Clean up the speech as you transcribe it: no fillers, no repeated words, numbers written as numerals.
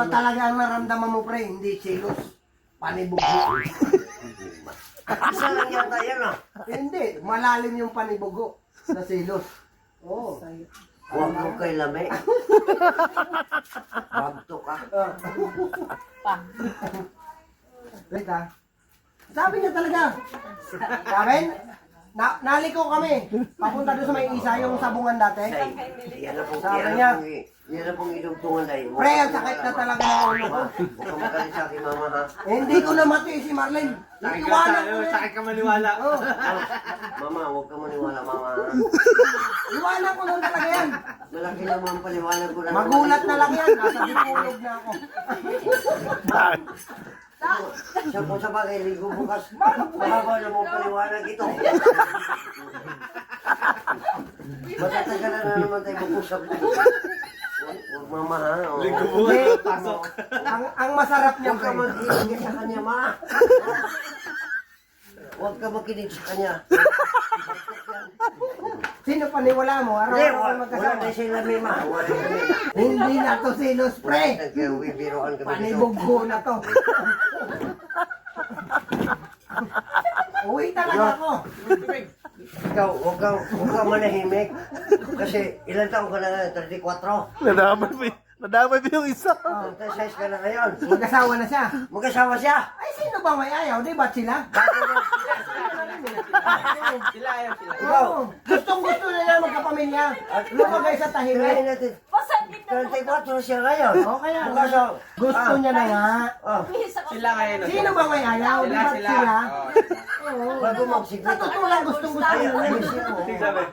Ano talaga ang naramdaman mo, pre? Hindi selos. Panibugo. Isa lang yata yan ah. Hindi, malalim yung panibugo sa selos. Oo. Huwag mo kay lami. Bagto ka. Wait ha. Sabi niya talaga. Sabi, naliko kami. Papunta doon sa may isa, yung sabungan dati. Yan na pong Sabi niya. yan na pong idugtungan na yun. Pre, ang sakit na talaga ng ulo ko. Huwag ka magaling sa akin, mama ha. Hindi ko na mati si Marlene. Iwanan ko Sakit na. ka maniwala. Oh, Mama, huwag ka maniwala, mama ha. iwanan ko na talaga yan. Malaki naman ang paliwanag ko na. Magulat na lang yan. Nasa dipulog na ako. Siya po sa bagay, ligo bukas. Mahaba na mong paliwanag ito. Matatagalan na naman tayo mag-usap dito. Huwag mama ha. oh. Linggo Hindi. bukas, pasok. Ang masarap niya, Huwag ka pre. makinig sa kanya, ma. Huwag ka makinig sa kanya. Sino paniwala mo? Hindi, Araw-araw wala magkasama. na sila, ma. Wala na sila. Hindi na to selos, pre. Nagbibiroan kami dito. Panibugho na to. Uwi talaga ako. Ikaw, huwag ka manahimik. Kasi ilan taong ka na ngayon? 34? Nadamay pa yung isa. 36 ka na ngayon. Mag-asawa na siya. Mag-asawa siya. Ay, sino ba may ayaw? Di ba't sila? Sila ayaw sila. Ikaw. Oo. Gustong-gusto na niya magkapamilya. Lumagay sa Kaya tahimik. natin. 34 siya ngayon. O kaya, Mag-asawa. gusto niya na nga. Oh, Sila ngayon. Sino ba may ayaw? Di ba't sila? Oh. Oo. bago magsiglit. Sa totoo lang, gustong-gusto Ay, niya. ayos yun. Tingnan mo.